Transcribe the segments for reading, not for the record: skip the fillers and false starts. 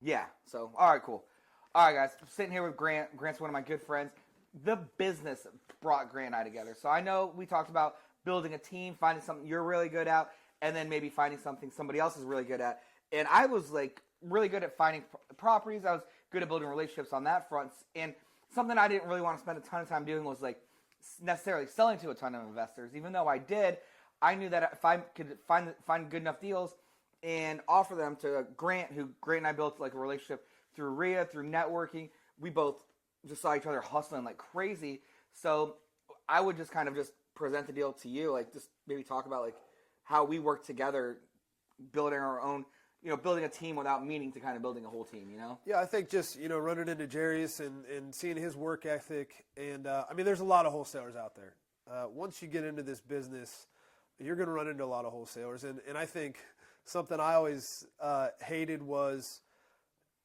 Yeah. So, all right, cool. All right, guys. I'm sitting here with Grant. Grant's one of my good friends. The business brought Grant and I together. So I know we talked about building a team, finding something you're really good at, and then maybe finding something somebody else is really good at. And I was like really good at finding properties. I was good at building relationships on that front. And something I didn't really want to spend a ton of time doing was like necessarily selling to a ton of investors. Even though I did, I knew that if I could find good enough deals and offer them to Grant, who Grant and I built like a relationship through Rehab, through networking. We both just saw each other hustling like crazy. So I would just kind of just present the deal to you, like just maybe talk about like how we work together, building our own, building a team without meaning to kind of building a whole team, Yeah, I think just, running into Jiries and seeing his work ethic. And, there's a lot of wholesalers out there. Once you get into this business, you're going to run into a lot of wholesalers. And I think something I always hated was,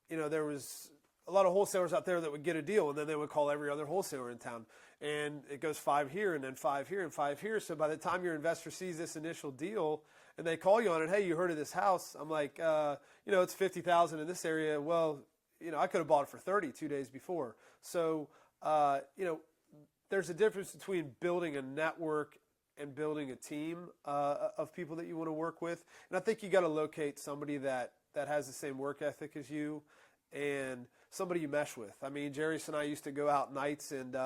there was a lot of wholesalers out there that would get a deal, and then they would call every other wholesaler in town. And it goes 5 here, and then 5 here, and 5 here. So by the time your investor sees this initial deal, and they call you on it, hey, you heard of this house? I'm like, it's $50,000 in this area. Well, I could have bought it for 30 2 days before. So, there's a difference between building a network and building a team of people that you want to work with. And I think you got to locate somebody that has the same work ethic as you and somebody you mesh with. I mean, Jiries and I used to go out nights and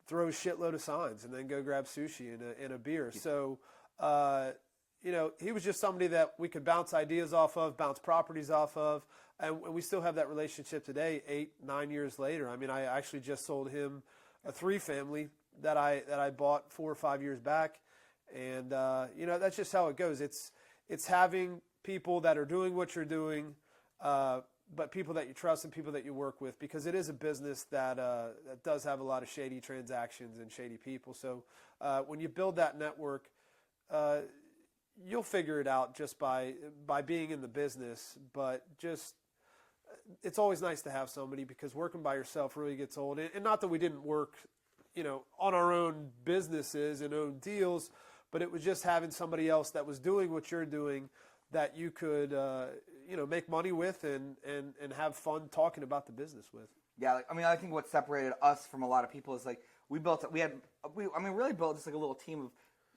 throw a shitload of signs and then go grab sushi and a beer. So, he was just somebody that we could bounce ideas off of, bounce properties off of, and we still have that relationship today, 8-9 years later. I mean, I actually just sold him a 3-family that I bought 4 or 5 years back, and that's just how it goes. It's having people that are doing what you're doing, but people that you trust and people that you work with, because it is a business that does have a lot of shady transactions and shady people. So when you build that network, you'll figure it out just by being in the business. But just it's always nice to have somebody, because working by yourself really gets old. And not that we didn't work, on our own businesses and own deals, but it was just having somebody else that was doing what you're doing that you could, make money with and have fun talking about the business with. Yeah, I think what separated us from a lot of people is like we really built just like a little team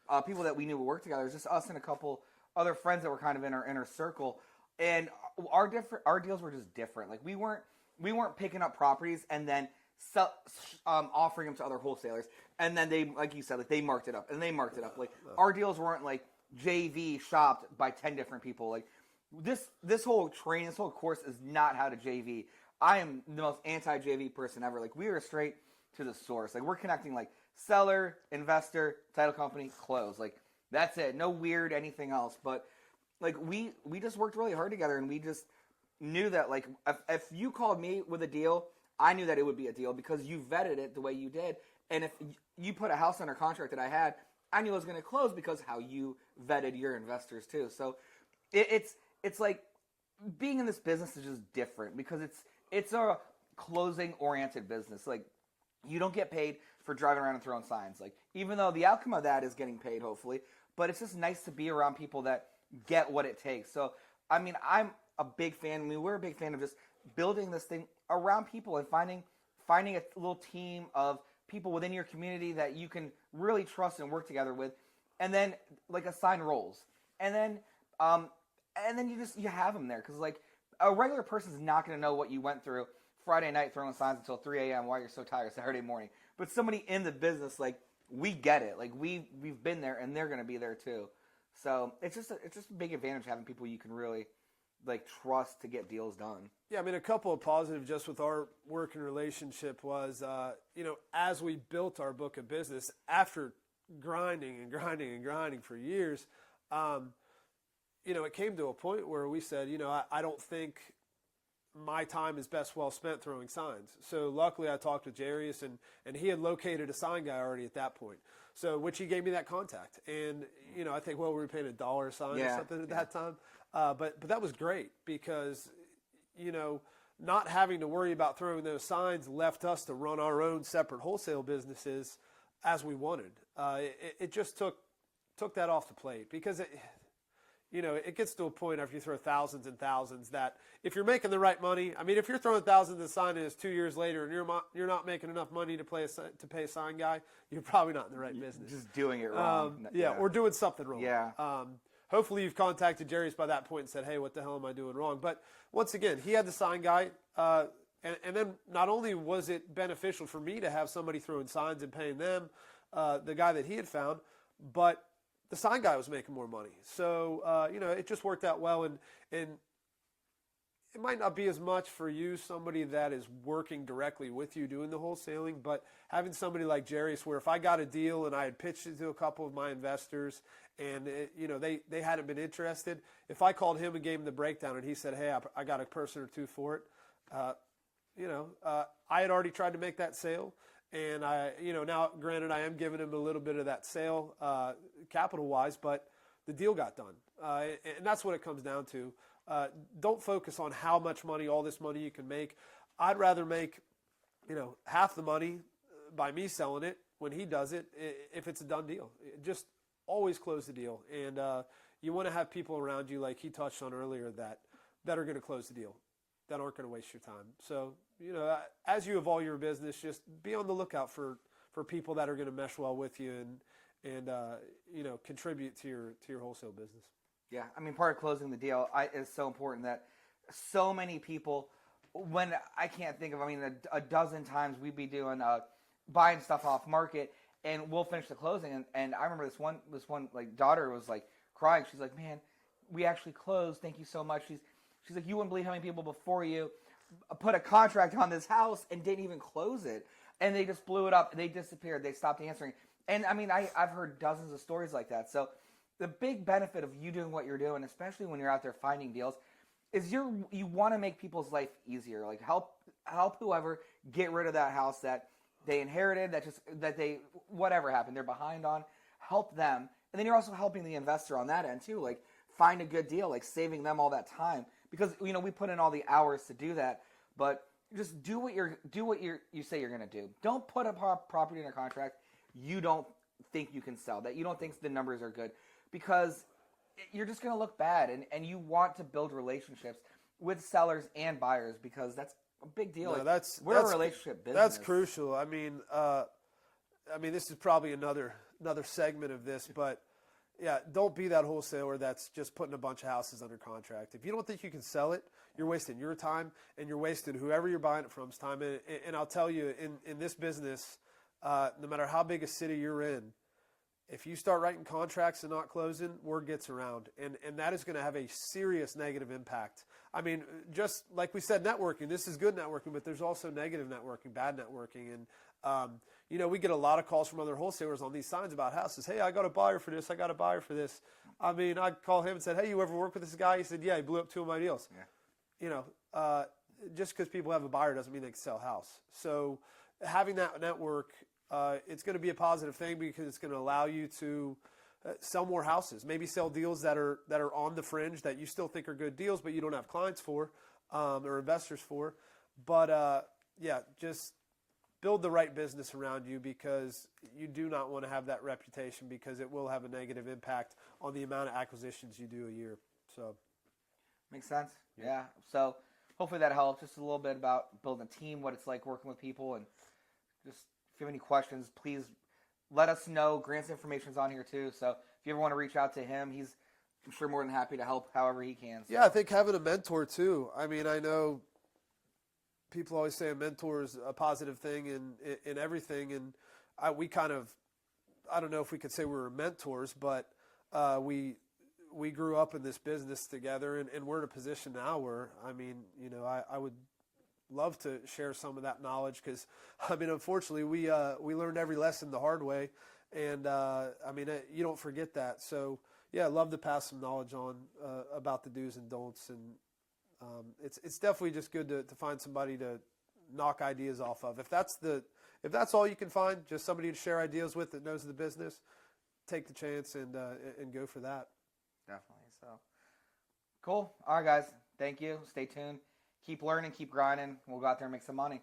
of people that we knew would work together. It was just us and a couple other friends that were kind of in our inner circle, and our deals were just different. Like we weren't picking up properties and then offering them to other wholesalers, and then they, like you said, like they marked it up and they marked it up. Like our deals weren't like JV shopped by 10 different people. Like this whole course is not how to JV. I am the most anti-JV person ever. Like we are straight to the source. Like we're connecting like seller, investor, title company, close. Like that's it. No weird anything else. But like we just worked really hard together, and we just knew that like if you called me with a deal, I knew that it would be a deal because you vetted it the way you did. And if you put a house under contract that I knew it was going to close because how you vetted your investors too. So it's like being in this business is just different because it's a closing oriented business. Like you don't get paid for driving around and throwing signs. Like even though the outcome of that is getting paid hopefully, but it's just nice to be around people that get what it takes. So I'm a big fan. We're a big fan of just building this thing around people and finding a little team of people within your community that you can really trust and work together with, and then like assign roles, and then you have them there because like a regular person's not going to know what you went through Friday night throwing signs until 3 a.m. while you're so tired Saturday morning. But somebody in the business, like we get it, like we've been there and they're going to be there too. So it's just a big advantage having people you can really like trust to get deals done. Yeah, a couple of positives just with our working relationship was, as we built our book of business after grinding for years, it came to a point where we said, I don't think my time is best well spent throwing signs. So luckily I talked with Jiries and he had located a sign guy already at that point. So, which he gave me that contact. And, I think, we were paying $1 a sign or something at that time. But that was great because, not having to worry about throwing those signs left us to run our own separate wholesale businesses as we wanted. It just took that off the plate because it gets to a point after you throw thousands and thousands that if you're making the right money, I mean, if you're throwing thousands at sign and it's 2 years later and you're not making enough money to pay a sign guy, you're probably not in the right business. Just doing it wrong. Or doing something wrong. Yeah. Hopefully you've contacted Jiries by that point and said, hey, what the hell am I doing wrong? But once again, he had the sign guy. And then not only was it beneficial for me to have somebody throwing signs and paying them, the guy that he had found, but the sign guy was making more money. So, it just worked out well. And it might not be as much for you, somebody that is working directly with you doing the wholesaling, but having somebody like Jiries where if I got a deal and I had pitched it to a couple of my investors and, they hadn't been interested, if I called him and gave him the breakdown and he said, hey, I got a person or two for it, I had already tried to make that sale. And now granted, I am giving him a little bit of that sale capital-wise, but the deal got done. And that's what it comes down to. Don't focus on how much money, all this money you can make. I'd rather make, half the money by me selling it when he does it, if it's a done deal. Just always close the deal. And you want to have people around you, like he touched on earlier, that are going to close the deal, that aren't going to waste your time. So, as you evolve your business, just be on the lookout for people that are going to mesh well with you and contribute to your wholesale business. Yeah, I mean, part of closing the deal is so important that so many people, when I can't think of, a dozen times we'd be doing buying stuff off market, and we'll finish the closing, and I remember this one like daughter was like crying. She's like, man, we actually closed. Thank you so much. She's like, you wouldn't believe how many people before you put a contract on this house and didn't even close it, and they just blew it up. They disappeared. They stopped answering. And I've heard dozens of stories like that. So the big benefit of you doing what you're doing, especially when you're out there finding deals, is you want to make people's life easier. Like help whoever get rid of that house that they inherited, that they whatever happened, they're behind on. Help them, and then you're also helping the investor on that end too. Like find a good deal, like saving them all that time. Because we put in all the hours to do that, but just do what you say you're going to do. Don't put a property in a contract you don't think you can sell, that you don't think the numbers are good, because you're just going to look bad. And you want to build relationships with sellers and buyers, because that's a big deal. No, we're a relationship business. That's crucial. I mean, this is probably another segment of this, but. Yeah, don't be that wholesaler that's just putting a bunch of houses under contract. If you don't think you can sell it, you're wasting your time, and you're wasting whoever you're buying it from's time. And I'll tell you, in this business, no matter how big a city you're in, if you start writing contracts and not closing, word gets around. And that is going to have a serious negative impact. I mean, just like we said, networking, this is good networking, but there's also negative networking, bad networking. And, we get a lot of calls from other wholesalers on these signs about houses. Hey, I got a buyer for this. I got a buyer for this. I mean, I called him and said, hey, you ever work with this guy? He said, yeah, he blew up 2 of my deals. Yeah. Just because people have a buyer doesn't mean they can sell a house. So having that network, it's going to be a positive thing, because it's going to allow you to sell more houses, maybe sell deals that are on the fringe that you still think are good deals, but you don't have clients for or investors for. But, just build the right business around you, because you do not want to have that reputation, because it will have a negative impact on the amount of acquisitions you do a year. So, makes sense. Yeah. So hopefully that helps. Just a little bit about building a team, what it's like working with people, and just if you have any questions, please let us know. Grant's information's on here too. So if you ever want to reach out to him, he's, I'm sure, more than happy to help however he can. So. Yeah, I think having a mentor too. I mean, I know people always say a mentor is a positive thing in everything, and we kind of, I don't know if we could say we were mentors, but we grew up in this business together, and we're in a position now where, I would love to share some of that knowledge, because, unfortunately, we learned every lesson the hard way, and, you don't forget that. So, yeah, I'd love to pass some knowledge on about the do's and don'ts, and it's definitely just good to find somebody to knock ideas off of. If that's all you can find, just somebody to share ideas with that knows the business, take the chance and go for that. Definitely. So cool. All right, guys. Thank you. Stay tuned. Keep learning. Keep grinding. We'll go out there and make some money.